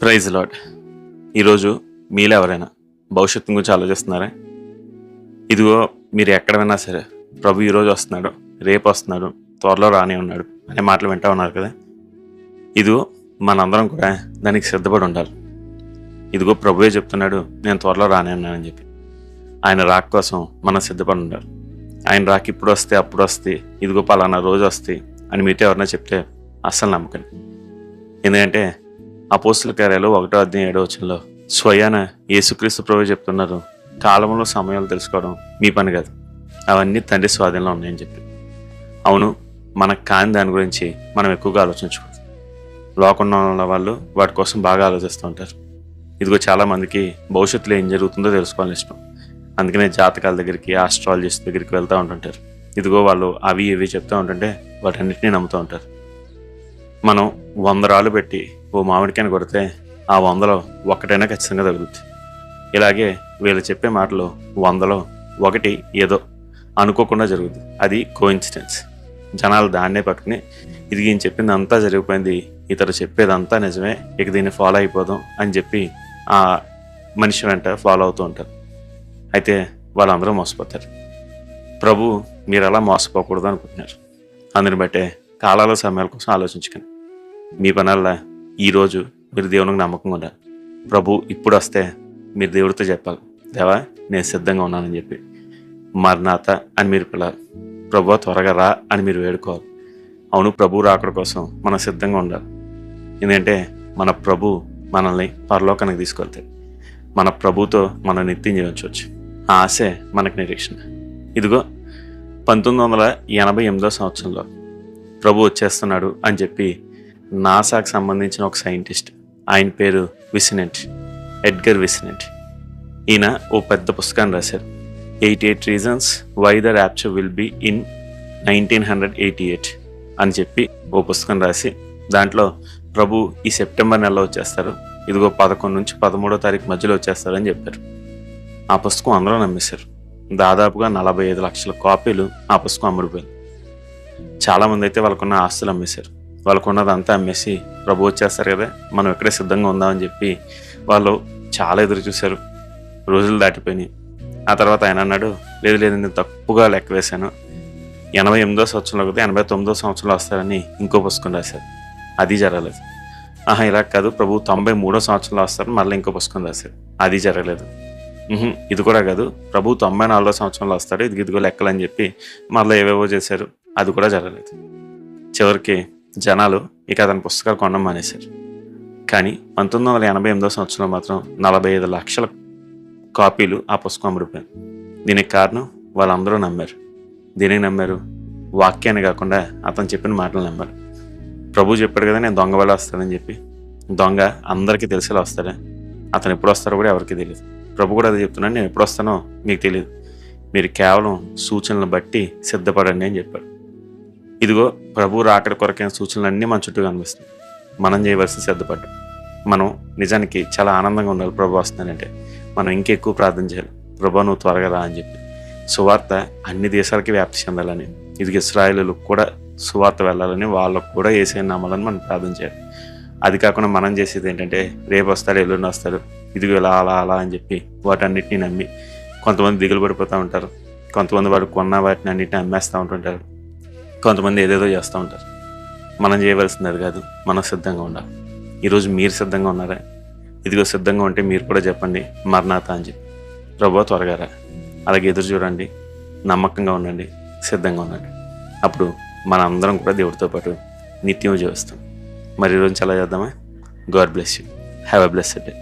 Praise lord. ఈరోజు మీలో ఎవరైనా భవిష్యత్తు గురించి ఆలోచిస్తున్నారా? ఇదిగో మీరు ఎక్కడ విన్నా సరే ప్రభు ఈరోజు వస్తున్నాడు, రేపు వస్తున్నాడు, త్వరలో రానే ఉన్నాడు అనే మాటలు వింటూ ఉన్నారు కదా. ఇదిగో మనందరం కూడా దానికి సిద్ధపడి ఉండాలి. ఇదిగో ప్రభువే చెప్తున్నాడు, నేను త్వరలో రానే ఉన్నానని చెప్పి. ఆయన రాక కోసం మనం సిద్ధపడి ఉండాలి. ఆయన రాక ఇప్పుడు వస్తే అప్పుడు వస్తే ఇదిగో పలానా రోజు వస్తే అని మీతో ఎవరైనా చెప్తే అస్సలు నమ్మకండి. ఎందుకంటే అపోస్తల కార్యాలు 1:7 స్వయాన యేసుక్రీస్తు ప్రభువే చెప్తున్నారు, కాలంలో సమయాలు తెలుసుకోవడం మీ పని కాదు, అవన్నీ తండ్రి స్వాధీనంలో ఉన్నాయని చెప్పి. అవును, మనకు కాని దాని గురించి మనం ఎక్కువగా ఆలోచించకూడదు. లోకంలో ఉన్న వాళ్ళు వాటి కోసం బాగా ఆలోచిస్తూ ఉంటారు. ఇదిగో చాలామందికి భవిష్యత్తులో ఏం జరుగుతుందో తెలుసుకోవాలని ఇష్టం. అందుకనే జాతకాల దగ్గరికి, ఆస్ట్రాలజిస్ట్ దగ్గరికి వెళ్తూ ఉంటుంటారు. ఇదిగో వాళ్ళు అవి ఇవి చెప్తూ ఉంటుంటే వాటన్నిటినీ నమ్ముతూ ఉంటారు. మనం 100 రాళ్ళు పెట్టి ఓ మామిడికాయని కొడితే ఆ 100లో ఒక్కటైనా ఖచ్చితంగా తగులుతుంది. ఇలాగే వీళ్ళు చెప్పే మాటలు 100లో 1 ఏదో అనుకోకుండా జరుగుతుంది. అది కోఇన్సిడెన్స్. జనాలు దాన్నే పట్టుకుని ఇది ఈయన చెప్పింది అంతా జరిగిపోయింది, ఇతడు చెప్పేదంతా నిజమే, ఇక దీన్ని ఫాలో అయిపోదాం అని చెప్పి ఆ మనిషి వెంట ఫాలో అవుతూ ఉంటారు. అయితే వాళ్ళందరూ మోసపోతారు. ప్రభు మీరు అలా మోసపోకూడదు అనుకుంటున్నారు. అందుని బట్టే కాలాల సమయాల కోసం ఆలోచించుకుని మీ పనల్లా ఈరోజు మీరు దేవునికి నమ్మకంగా ఉండాలి. ప్రభు ఇప్పుడు వస్తే మీరు దేవుడితో చెప్పాలి, దేవా నేను సిద్ధంగా ఉన్నానని చెప్పి. మర్నాత అని మీరు పిలాలి, ప్రభు త్వరగా రా అని మీరు వేడుకోవాలి. అవును, ప్రభు రాకడ కోసం మనం సిద్ధంగా ఉండాలి. ఎందుకంటే మన ప్రభు మనల్ని పరలోకానికి తీసుకెళ్తాడు. మన ప్రభుతో మనం నిత్యం జీవించవచ్చు. ఆ ఆశే మనకు నిరీక్షణ. ఇదిగో 1988 ప్రభు వచ్చేస్తున్నాడు అని చెప్పి నాసాకు సంబంధించిన ఒక సైంటిస్ట్, ఆయన పేరు ఎడ్గర్ విసినెంట్. ఈయన ఓ పెద్ద పుస్తకాన్ని రాశారు, 88 reasons why the rapture will be in 1988 అని చెప్పి ఓ పుస్తకం రాసి దాంట్లో ప్రభు ఈ సెప్టెంబర్ నెలలో వచ్చేస్తారు, ఇదిగో 11 నుంచి 13వ తారీఖు మధ్యలో వచ్చేస్తారని చెప్పారు. ఆ పుస్తకం అందరూ నమ్మేశారు. దాదాపుగా 45 లక్షల కాపీలు ఆ పుస్తకం అమ్ముడిపోయింది. చాలామంది అయితే వాళ్ళకున్న ఆస్తులు అమ్మేశారు. వాళ్ళకున్నదంతా అమ్మేసి ప్రభు వచ్చేస్తారు కదా, మనం ఎక్కడే సిద్ధంగా ఉందామని చెప్పి వాళ్ళు చాలా ఎదురు చూశారు. రోజులు దాటిపోయినాయి. ఆ తర్వాత ఆయన అన్నాడు, లేదు నేను తప్పుగా లెక్క వేశాను, 88 కదా 89 వస్తారని ఇంకో పుస్తకం రాశారు. అది జరగలేదు. ఇలా కాదు, ప్రభు 93 వస్తారు, మళ్ళీ ఇంకో పుస్తకం రాశారు. అది జరగలేదు. ఇది కూడా కాదు, ప్రభు 94 వస్తాడు, ఇదిగో లెక్కలని చెప్పి మళ్ళీ ఏవేవో చేశారు. అది కూడా జరగలేదు. చివరికి జనాలు ఇక అతని పుస్తకాలు కొనడం మానేశారు. కానీ 1988 మాత్రం 45 లక్షల కాపీలు ఆ పుస్తకం అమ్ముడిపోయింది. దీనికి కారణం వాళ్ళందరూ నమ్మారు. దీనికి నమ్మారు, వాక్యాన్ని కాకుండా అతను చెప్పిన మాటలు నమ్మారు. ప్రభు చెప్పాడు కదా, నేను దొంగ వల్ల వస్తానని చెప్పి. దొంగ అందరికీ తెలిసేలా వస్తాడా? అతను ఎప్పుడు వస్తారో కూడా ఎవరికి తెలియదు. ప్రభు కూడా అది చెప్తున్నాడు, నేను ఎప్పుడు వస్తానో మీకు తెలియదు, మీరు కేవలం సూచనలను బట్టి సిద్ధపడండి అని చెప్పాడు. ఇదిగో ప్రభు రాకడ కొరకైన సూచనలు అన్నీ మన చుట్టూ కనిపిస్తాయి. మనం చేయవలసిన సిద్ధపడ్డం. మనం నిజానికి చాలా ఆనందంగా ఉండాలి. ప్రభు వస్తున్నానంటే మనం ఇంకెక్కువ ప్రార్థన చేయాలి, ప్రభు నువ్వు త్వరగా రా అని చెప్పి. సువార్త అన్ని దేశాలకి వ్యాప్తి చెందాలని, ఇది ఇశ్రాయేలులకు కూడా సువార్త వెళ్ళాలని, వాళ్ళకు కూడా యేసయ్యను నమ్మాలని మనం ప్రార్థన చేయాలి. అది కాకుండా మనం చేసేది ఏంటంటే, రేపు వస్తాడు, ఎల్లుండి వస్తాడు, ఇదిగో ఇలా అలా అని చెప్పి వాటన్నిటిని నమ్మి కొంతమంది దిగులు పడిపోతూ ఉంటారు. కొంతమంది వాడు కొన్న వాటిని అన్నిటిని అమ్మేస్తూ ఉంటుంటారు. కొంతమంది ఏదేదో చేస్తూ ఉంటారు. మనం చేయవలసింది అది కాదు, మనం సిద్ధంగా ఉండాలి. ఈరోజు మీరు సిద్ధంగా ఉన్నారా? ఇదిగో సిద్ధంగా ఉంటే మీరు కూడా చెప్పండి, మర్నాత అని చెప్పి, ప్రభువా త్వరగా రా. అలాగే ఎదురు చూడండి, నమ్మకంగా ఉండండి, సిద్ధంగా ఉండండి. అప్పుడు మన అందరం కూడా దేవుడితో పాటు నిత్యం జీవిస్తాం. మరి ఈరోజు చాలా చేద్దామా? God bless you. Have a blessed day.